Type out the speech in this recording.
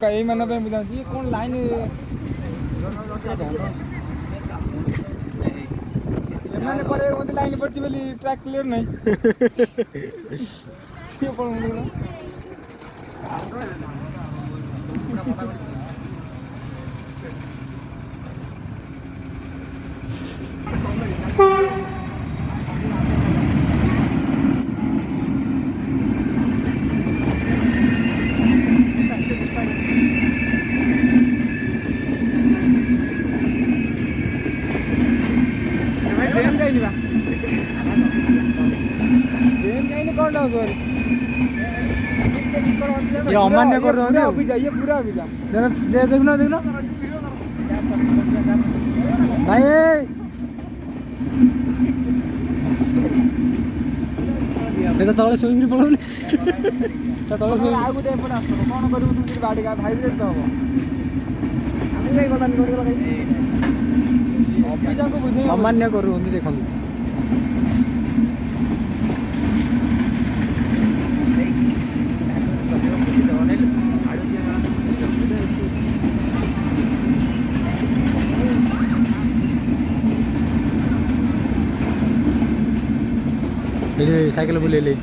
कई मन पे बुझा जी कौन लाइन मैंने करे वो लाइन पड़ची बोली ट्रैक क्लियर नहीं ये पड़ मुंडा ये अमान्य कर रहे हो अभी जाइए पूरा अभी जा देखना देखना भाई ये तले स्विंग रे पड़ोनी तले स्विंग आ गुटे पण आस्तो कोन करू तुम गाडी का भाइब्रेट तो हो आमी जाई गला निकल गला अभी जाको बुझे अमान्य करू हम देखो साइकिल बुले ले